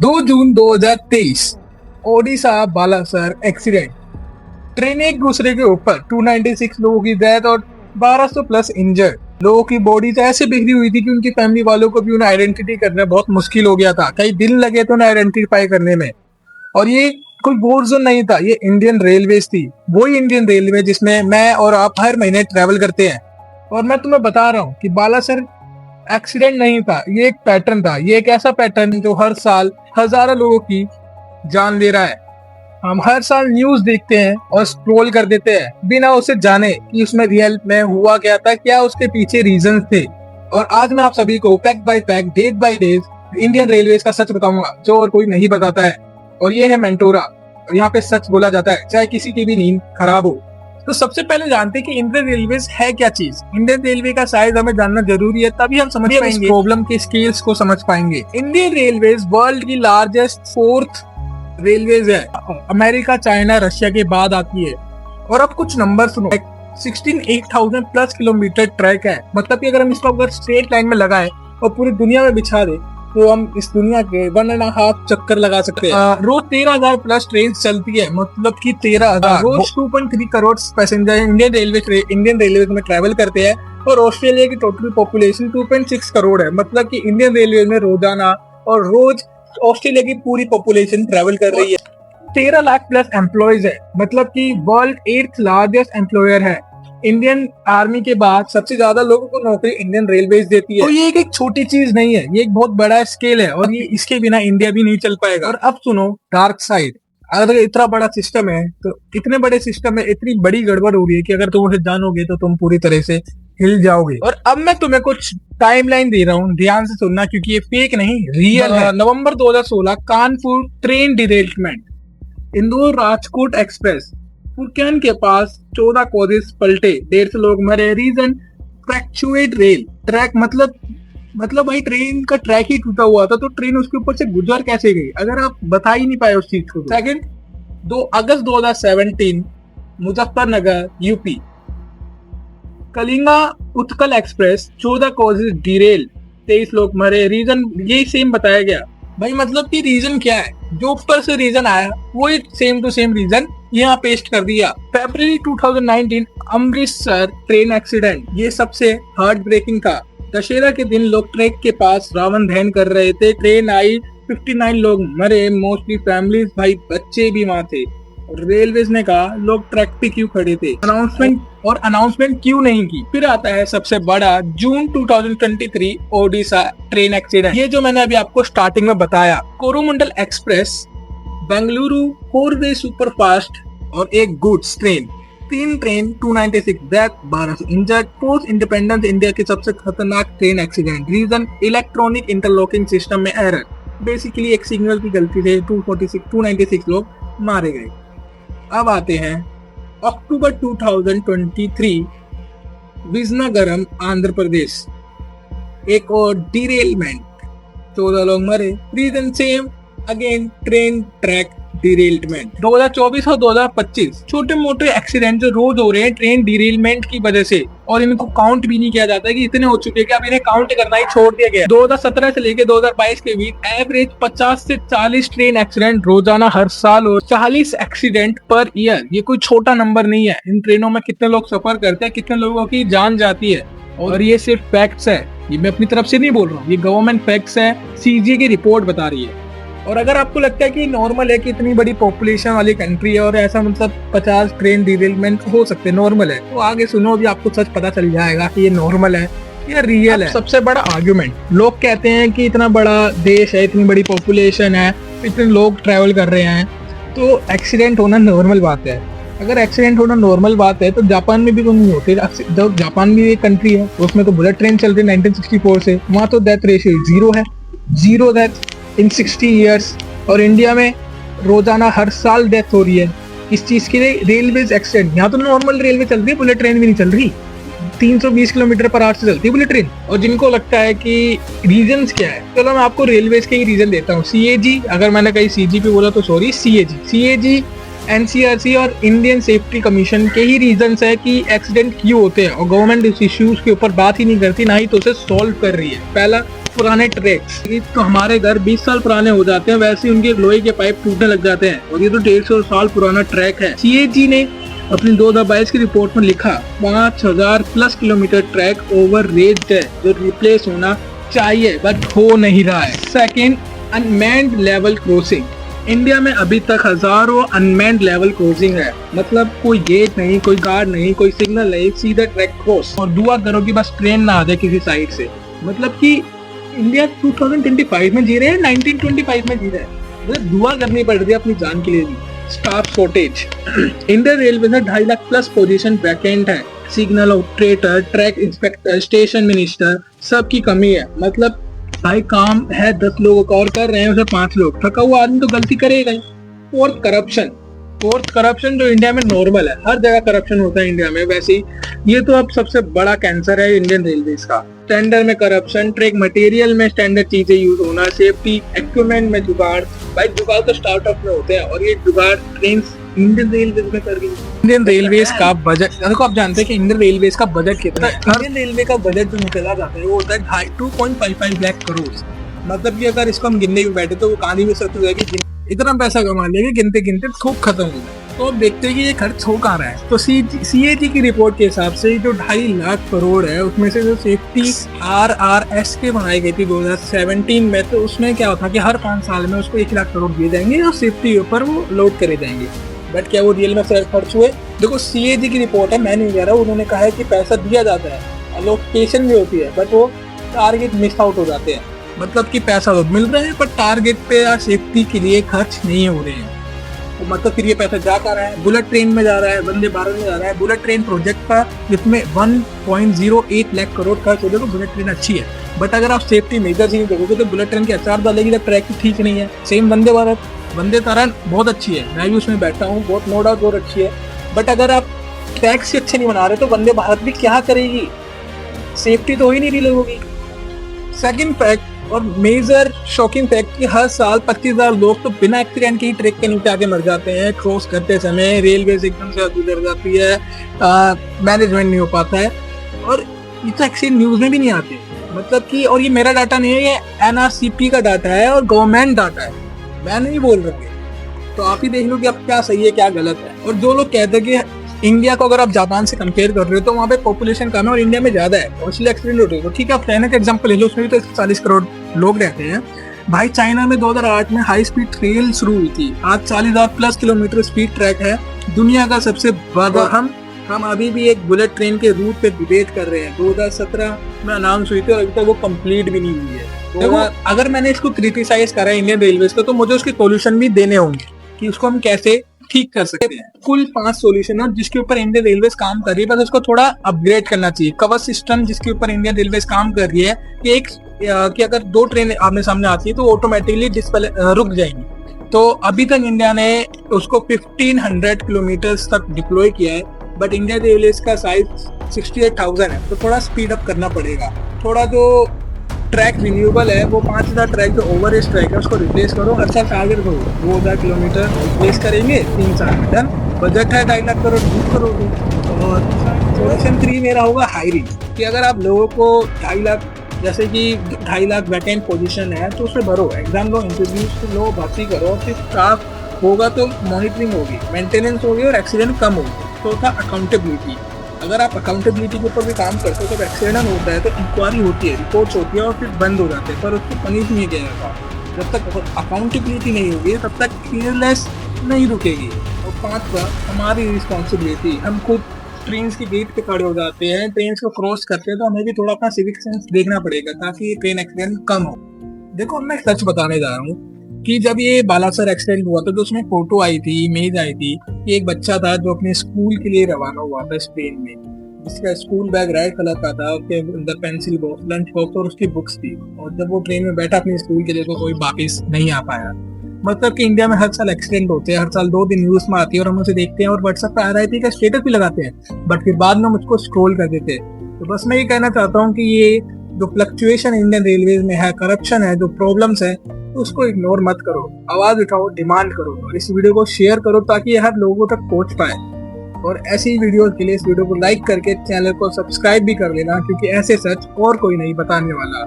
2 जून 2023 Odisha Balasar accident. Train एक दूसरे के ऊपर 296 लोगों की डेथ और 1200 प्लस इंजर्ड। लोगों की बॉडीज ऐसे बिखरी हुई थी कि उनकी फैमिली वालों को भी उन्हें आइडेंटिटी करना बहुत मुश्किल हो गया था। कई दिन लगे थे उन्हें आइडेंटिफाई करने में। और ये कोई वॉर जोन नहीं था, ये इंडियन रेलवेज थी। वही इंडियन रेलवे जिसमें मैं और आप हर महीने ट्रेवल करते हैं। और मैं तुम्हें बता रहा हूँ कि बालासर एक्सीडेंट नहीं था, ये एक पैटर्न था। ये एक ऐसा पैटर्न जो हर साल हजारों लोगों की जान ले रहा है। हम हर साल न्यूज देखते हैं और स्क्रॉल कर देते हैं बिना उसे जाने कि उसमें रियल में हुआ क्या था, क्या उसके पीछे रीजंस थे। और आज मैं आप सभी को fact by fact, date by date Indian railways का सच बताऊंगा जो और कोई नहीं बताता है। और ये है मेंटोरा, और यहाँ पे सच बोला जाता है चाहे किसी की भी नींद खराब हो। तो सबसे पहले जानते हैं कि इंडियन रेलवेज है क्या चीज। इंडियन रेलवे का साइज हमें जानना जरूरी है, तभी हम समझ पाएंगे प्रॉब्लम के स्केल्स को समझ पाएंगे। इंडियन रेलवेज वर्ल्ड की लार्जेस्ट 4th रेलवेज है। अमेरिका, चाइना, रशिया के बाद आती है। और अब कुछ नंबर सुनो। 16,800 प्लस किलोमीटर ट्रैक है। मतलब कि अगर हम इसको अगर स्ट्रेट लाइन में लगाए और पूरी दुनिया में बिछा दे तो हम इस दुनिया के 1.5 चक्कर लगा सकते हैं। रोज 13,000 प्लस ट्रेन चलती है, मतलब कि 13,000। रोज 2.3 करोड़ पैसेंजर इंडियन रेलवे में ट्रेवल करते हैं। और ऑस्ट्रेलिया की टोटल पॉपुलेशन 2.6 करोड़ है। मतलब कि इंडियन रेलवे में रोजाना और रोज ऑस्ट्रेलिया की पूरी पॉपुलेशन ट्रेवल कर रही है। 13 लाख प्लस एम्प्लॉयज है, मतलब कि वर्ल्ड 8th लार्जेस्ट एम्प्लॉयर है। इंडियन आर्मी के बाद सबसे ज्यादा लोगों को नौकरी इंडियन रेलवेज देती है। तो ये एक छोटी चीज नहीं है, ये एक बहुत बड़ा स्केल है। और ये इसके बिना इंडिया भी नहीं चल पाएगा। और अब सुनो डार्क साइड। अगर इतना बड़ा सिस्टम है तो इतने बड़े सिस्टम में इतनी बड़ी गड़बड़ हो रही है कि अगर तुम उसे जानोगे तो तुम पूरी तरह से हिल जाओगे। और अब मैं तुम्हें कुछ टाइमलाइन दे रहा हूँ, ध्यान से सुनना क्योंकि ये फेक नहीं रियल है। नवंबर 2016 Kanpur train derailment. Indore Rajkot express फुरक्यान के पास 14 कॉजेस पलटे, 150 लोग मरे। Reason fractured rail track. मतलब भाई ट्रेन का ट्रैक ही टूटा हुआ था तो ट्रेन उसके ऊपर से गुजर कैसे गई, अगर आप बता ही नहीं पाए उस चीज को। सेकंड, 2 अगस्त 2017 Muzaffarnagar UP Kalinga Utkal express 14 causes Daryl, 23 लोग मरे। रीजन यही सेम बताया गया। भाई मतलब कि रीजन क्या है, जो ऊपर से रीजन आया वही सेम टू सेम रीजन यहाँ पेस्ट कर दिया। फरवरी 2019 अमृतसर ट्रेन एक्सीडेंट, ये सबसे हार्ट ब्रेकिंग था। दशहरा के दिन लोग ट्रैक के पास रावण दहन कर रहे थे। ट्रेन आई, 59 लोग मरे, मोस्टली फैमिलीज, भाई बच्चे भी वहां थे। रेलवेज ने कहा लोग ट्रैक पे क्यों खड़े थे, अनाउंसमेंट क्यों नहीं की। फिर आता है सबसे बड़ा जून 2023 ओडिशा ट्रेन एक्सीडेंट। ये जो मैंने अभी आपको स्टार्टिंग में बताया, कोरोमंडल एक्सप्रेस बेंगलुरु 4-वे सुपरफास्ट और एक goods train, 3 train, 296 death, 1200 injured. Post independence India के सबसे खतरनाक train accident. Reason electronic interlocking system में एरर। बेसिकली एक सिग्नल की गलती से 296 लोग मारे गए। अब आते हैं अक्टूबर 2023 विजयनगरम आंध्र प्रदेश, एक और डिरेलमेंट, 14 लोग मरे। Reason same again, train track derailment. 2024 और 2025 छोटे मोटे एक्सीडेंट जो रोज हो रहे हैं ट्रेन डिरेलमेंट की वजह से, और इनको काउंट भी नहीं किया जाता कि इतने हो चुके हैं कि अब इन्हें काउंट करना ही छोड़ दिया गया। 2017 से लेकर 2022 के बीच एवरेज 50 से 40 ट्रेन एक्सीडेंट रोजाना हर साल और 40 एक्सीडेंट पर ईयर। ये कोई छोटा नंबर नहीं है। इन ट्रेनों में कितने लोग सफर करते हैं, कितने लोगों की जान जाती है। और ये सिर्फ फैक्ट्स है, ये मैं अपनी तरफ से नहीं बोल रहा हूँ, ये गवर्नमेंट फैक्ट्स है, सीजीए की रिपोर्ट बता रही है। और अगर आपको लगता है कि नॉर्मल है कि इतनी बड़ी पॉपुलेशन वाली कंट्री है और ऐसा मतलब 50 ट्रेन डिरेलमेंट हो सकते हैं, नॉर्मल है, तो आगे सुनो, अभी आपको सच पता चल जाएगा कि ये नॉर्मल है या रियल है। सबसे बड़ा आर्गुमेंट, लोग कहते हैं कि इतना बड़ा देश है, इतनी बड़ी पॉपुलेशन है, इतने लोग ट्रैवल कर रहे हैं तो एक्सीडेंट होना नॉर्मल बात है। अगर एक्सीडेंट होना नॉर्मल बात है तो जापान में भी तो नहीं होते। जापान भी एक कंट्री है, उसमें तो बुलेट ट्रेन चल रही है 1964 से, वहाँ तो डेथ रेशियो 0 है, 0 डेथ इन 60 ईयर्स। और इंडिया में रोजाना हर साल डेथ हो रही है इस चीज के लिए। रेलवेज एक्सीडेंट, यहाँ तो नॉर्मल रेलवे चल रही है, बुलेट ट्रेन भी नहीं चल रही। 320 किलोमीटर पर आवर से चलती है बुलेट ट्रेन। और जिनको लगता है कि रीजंस क्या है, चलो मैं आपको रेलवेज के ही रीजन देता हूँ। सीएजी, अगर मैंने कहीं सीजीपी बोला तो सॉरी, सीएजी एनसीआरसी और इंडियन सेफ्टी कमीशन के ही रीजंस है कि एक्सीडेंट क्यों होते हैं। और गवर्नमेंट इस इश्यूज के ऊपर बात ही नहीं करती, ना ही तो उसे सॉल्व कर रही है। पहला, पुराने ट्रैक्स, तो हमारे घर 20 साल पुराने हो जाते हैं, वैसे उनके लोहे के पाइप टूटने लग जाते हैं, और ये तो 150 साल पुराना ट्रैक है। सीएजी ने अपनी 2022 की रिपोर्ट में लिखा 5000 plus kilometre track over raised है, जो रिप्लेस होना चाहिए बट हो नहीं रहा है। Second, unmanned level crossing. India में अभी तक हजारों अनमैन्ड लेवल क्रॉसिंग है, मतलब कोई गेट नहीं, कोई गार्ड नहीं, कोई सिग्नल नहीं, सीधा ट्रैक क्रॉस, और दुआ करो कि बस ट्रेन ना आ जाए किसी साइड से। मतलब कि इंडिया 2025 में जी रहे हैं, 1925 में जी रहे हैं। मतलब दुआ करनी पड़ रही है अपनी जान के लिए भी। स्टाफ शॉर्टेज, इंडियन रेलवे में 2.5 लाख प्लस पोजीशन वैकेंट है। Signal operator, track inspector, station minister, सबकी कमी है। मतलब भाई काम है 10 लोगों का और कर रहे हैं उसे 5 लोग। थका हुआ आदमी तो गलती करेगा ही। फोर्थ, करप्शन जो इंडिया में नॉर्मल है, हर जगह करप्शन होता है इंडिया में। वैसे ही ये तो अब सबसे बड़ा कैंसर है इंडियन रेलवे का। टेंडर में करप्शन, ट्रैक मटेरियल में स्टैंडर्ड चीजें यूज होना, सेफ्टी इक्विपमेंट में जुगाड़। भाई जुगाड़ तो स्टार्टअप में होते हैं, और ये जुगाड़ ट्रेन इंडियन रेलवे में कर रही है। इंडियन रेलवेज का बजट, देखो आप जानते हैं कि इंडियन रेलवेज का बजट कितना है। इंडियन रेलवे का बजट जो निकला जाता है वो होता है 2.55 लाख करोड़। मतलब कि अगर इसको हम गिनने भी बैठे तो वो कहानी में सत्य जाएगी, इतना पैसा कमा लेंगे गिनते गिनते थोक खत्म हो जाए। तो अब देखते हैं कि ये खर्च हो कहाँ रहा है। तो सीएजी की रिपोर्ट के हिसाब से जो 2.5 लाख करोड़ है, उसमें से जो सेफ्टी RRS के बनाई गई थी 2017 में, तो उसमें क्या होता है कि हर 5 साल में उसको 1 लाख करोड़ दिए जाएंगे और सेफ्टी के ऊपर वो लोड करे जाएंगे। बट क्या वो रियल में खर्च हुए? देखो सीएजी की रिपोर्ट है, मैं नहीं कह रहा, उन्होंने कहा है कि पैसा दिया जाता है, अलोकेशन भी होती है, बट वो टारगेट मिस आउट हो जाते हैं। मतलब कि पैसा तो मिल रहा है पर टारगेट पे या सेफ्टी के लिए खर्च नहीं हो रहे हैं। तो मतलब फिर ये पैसा जा कर रहा है, बुलेट ट्रेन में जा रहा है, वंदे भारत में जा रहा है। बुलेट ट्रेन प्रोजेक्ट का जिसमें 1.08 लाख करोड़ खर्च हो, तो बुलेट ट्रेन अच्छी है, बट अगर आप सेफ्टी मेजर्स ही नहीं देखोगे तो बुलेट ट्रेन के अचार डालेगी तो ट्रैक ठीक नहीं है। सेम वंदे भारत, वंदे भारत बहुत अच्छी है, मैं भी उसमें बैठा हूँ, बहुत नो डाउट बहुत अच्छी है, बट अगर आप ट्रैक से अच्छे नहीं बना रहे तो वंदे भारत भी क्या करेगी? सेफ्टी तो हो ही नहीं रही लोगों की। सेकंड फैक्ट और मेजर शॉकिंग फैक्ट कि हर साल 25,000 लोग तो बिना एक्सीडेंट के ही ट्रैक के नीचे आके मर जाते हैं क्रॉस करते समय। रेलवे से एकदम से गुजर जाती है, मैनेजमेंट नहीं हो पाता है, और ये तो एक्सीडेंट न्यूज में भी नहीं आते। मतलब कि, और ये मेरा डाटा नहीं है, ये NRCP का डाटा है और गवर्नमेंट डाटा है, मैं नहीं बोल रहा। तो आप ही देख लो कि अब क्या सही है क्या गलत है। और जो लोग कहते हैं कि इंडिया को अगर आप जापान से कंपेयर कर रहे हो तो वहाँ पे पॉपुलेशन कम है और इंडिया में ज्यादा है और इसलिए एक्सीडेंट होते हैं, तो ठीक है आप चाइना का एग्जांपल ले लो, उसमें भी तो 140 करोड़ लोग रहते हैं। भाई चाइना में 2008 में हाई स्पीड ट्रेन शुरू हुई थी, आज 40,000 प्लस किलोमीटर स्पीड ट्रैक है, दुनिया का सबसे बड़ा। हम अभी भी एक बुलेट ट्रेन के रूट पे डिबेट कर रहे हैं, 2017 में अनाउंस हुई थी और अभी तक वो कंप्लीट भी नहीं हुई है। तो अगर मैंने इसको क्रिटिसाइज करा है इंडियन रेलवे का, तो मुझे उसके सोल्यूशन भी देने होंगे कि उसको हम कैसे ठीक कर सकते हैं। कुल 5 सॉल्यूशन है जिसके ऊपर इंडियन रेलवे काम कर रही है, बस उसको थोड़ा अपग्रेड करना चाहिए। कवर सिस्टम जिसके ऊपर इंडियन रेलवे काम कर रही है कि अगर 2 ट्रेन आमने सामने आती है तो ऑटोमेटिकली डिस्प्ले रुक जाएंगी। तो अभी तक इंडिया ने उसको 1500 किलोमीटर तक डिप्लॉय किया है, बट इंडियन रेलवे का साइज 68,000 है, तो थोड़ा स्पीड अप करना पड़ेगा। थोड़ा जो ट्रैक रिन्यूएबल है वो 5,000 ट्रैक जो ओवर एज ट्रैक है उसको रिप्लेस करो, हर साल टारगेट करो 2,000 किलोमीटर रिप्लेस करेंगे 3 साल में, डन। बजट है 2.5 लाख करोड़, यूज करोगे। और सोल्यूशन 3 मेरा होगा हायरिंग, कि अगर आप लोगों को 2.5 लाख, जैसे कि 2.5 लाख वैकेंट पोजीशन है तो उसमें भरो, एग्जाम लो, इंटरव्यूज लो, भर्ती करो, फिर स्टाफ होगा तो मॉनिटरिंग होगी, मेंटेनेंस होगी और एक्सीडेंट कम होगी। तो था अकाउंटेबिलिटी, अगर आप अकाउंटेबिलिटी के ऊपर भी काम करते हो तो एक्सीडेंट होता है तो इंक्वायरी होती है, रिपोर्ट्स होती है और फिर बंद हो जाते हैं, पर उसको पनिश नहीं किया जाता। जब तक अकाउंटेबिलिटी नहीं होगी तब तक केयरलेस नहीं रुकेगी। और 5वां, हमारी रिस्पॉन्सिबिलिटी, हम खुद ट्रेन के गेट पे खड़े हो जाते हैं, ट्रेन को क्रॉस करते हैं, तो हमें भी थोड़ा अपना सिविक सेंस देखना पड़ेगा ताकि ट्रेन एक्सीडेंट कम हो। देखो मैं सच बताने जा रहा हूँ कि जब ये बालासर एक्सीडेंट हुआ था तो उसमें फोटो आई थी, इमेज आई थी कि एक बच्चा था जो अपने स्कूल के लिए रवाना हुआ था इस ट्रेन में, जिसका स्कूल बैग रेड कलर का था, उसके अंदर पेंसिल बॉक्स, लंच बॉक्स और उसकी बुक्स थी, और जब वो ट्रेन में बैठा अपने स्कूल के लिए तो कोई वापिस नहीं आ पाया। मतलब कि इंडिया में हर साल एक्सीडेंट होते हैं, हर साल 2 दिन न्यूज में आती है और हम उसे देखते हैं और व्हाट्सएप पे RIP का स्टेटस भी लगाते हैं, बट फिर बाद में हम उसको स्क्रॉल कर देते हैं। तो बस मैं ये कहना चाहता हूँ कि ये जो फ्लक्चुएशन इंडियन रेलवे में है, करप्शन है, जो प्रॉब्लम्स है, तो उसको इग्नोर मत करो, आवाज उठाओ, डिमांड करो और इस वीडियो को शेयर करो ताकि ये हर लोगों तक पहुंच पाए। और ऐसी वीडियो के लिए इस वीडियो को लाइक करके चैनल को सब्सक्राइब भी कर लेना, क्योंकि ऐसे सच और कोई नहीं बताने वाला।